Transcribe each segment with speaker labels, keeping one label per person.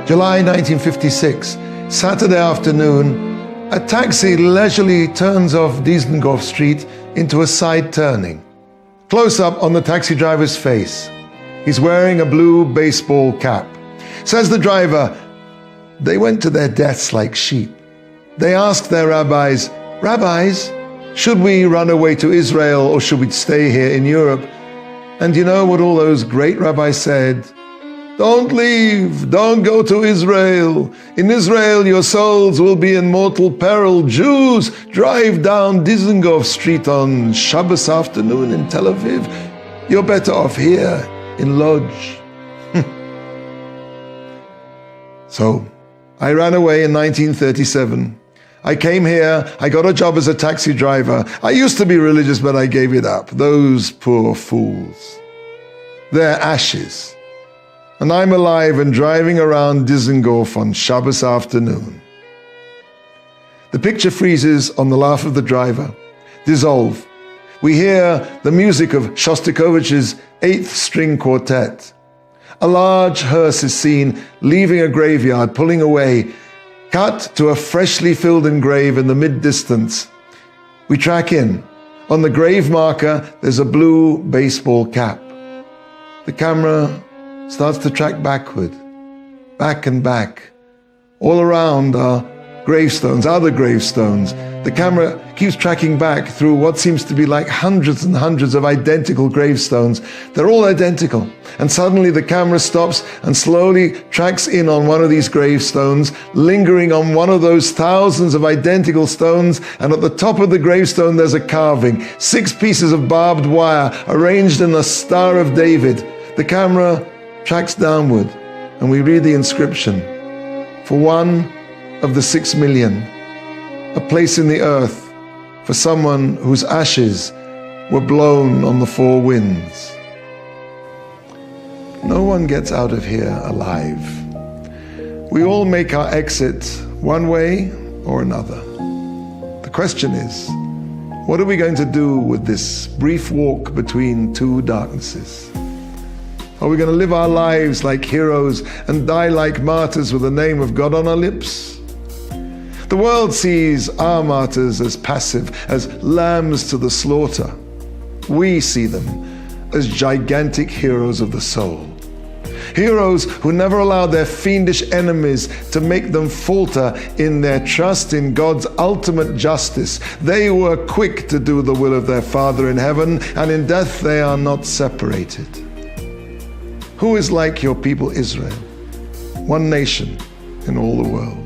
Speaker 1: July 1956, Saturday afternoon, a taxi leisurely turns off Dizengoff Street into a side turning. Close up on the taxi driver's face. He's wearing a blue baseball cap. Says the driver, "They went to their deaths like sheep. They asked their rabbis, 'Rabbis, should we run away to Israel or should we stay here in Europe?' And you know what all those great rabbis said? 'Don't leave, don't go to Israel. In Israel your souls will be in mortal peril. Jews, drive down Dizengoff Street on Shabbos afternoon in Tel Aviv. You're better off here in Lodz.'" So, I ran away in 1937. I came here, I got a job as a taxi driver. I used to be religious, but I gave it up. Those poor fools. Their ashes. And I'm alive and driving around Dizengoff on Shabbos afternoon. The picture freezes on the laugh of the driver. Dissolve. We hear the music of Shostakovich's 8th String Quartet. A large hearse is seen leaving a graveyard, pulling away. Cut to a freshly filled-in grave in the mid-distance. We track in. On the grave marker, there's a blue baseball cap. The camera starts to track backward, back and back. All around are gravestones, other gravestones. The camera keeps tracking back through what seems to be like hundreds and hundreds of identical gravestones. They're all identical. And suddenly the camera stops and slowly tracks in on one of these gravestones, lingering on one of those thousands of identical stones. And at the top of the gravestone, there's a carving, 6 pieces of barbed wire arranged in the Star of David. The camera tracks downward, and we read the inscription, "For one of the 6 million, a place in the earth for someone whose ashes were blown on the 4 winds." No one gets out of here alive. We all make our exit one way or another. The question is, what are we going to do with this brief walk between 2 darknesses? Are we going to live our lives like heroes and die like martyrs with the name of God on our lips? The world sees our martyrs as passive, as lambs to the slaughter. We see them as gigantic heroes of the soul. Heroes who never allowed their fiendish enemies to make them falter in their trust in God's ultimate justice. They were quick to do the will of their Father in heaven, and in death they are not separated. Who is like your people Israel? One nation in all the world.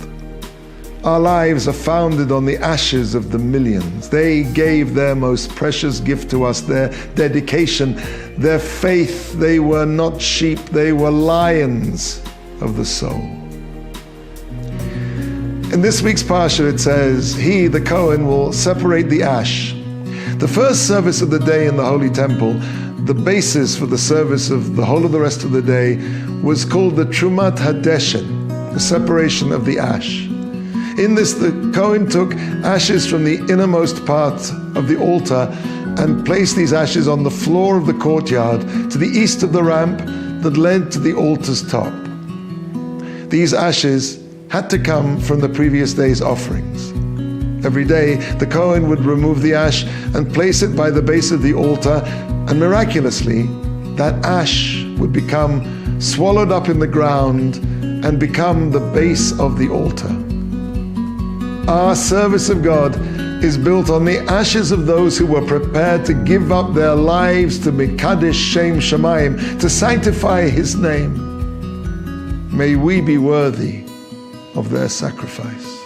Speaker 1: Our lives are founded on the ashes of the millions. They gave their most precious gift to us, their dedication, their faith. They were not sheep, they were lions of the soul. In this week's Parsha it says, "He, the Kohen, will separate the ash." The first service of the day in the Holy Temple, the basis for the service of the whole of the rest of the day, was called the Trumat Hadeshen, the separation of the ash. In this, the Kohen took ashes from the innermost part of the altar and placed these ashes on the floor of the courtyard to the east of the ramp that led to the altar's top. These ashes had to come from the previous day's offerings. Every day, the Kohen would remove the ash and place it by the base of the altar, and miraculously, that ash would become swallowed up in the ground and become the base of the altar. Our service of God is built on the ashes of those who were prepared to give up their lives to Mekadesh Shem Shamayim, to sanctify His name. May we be worthy of their sacrifice.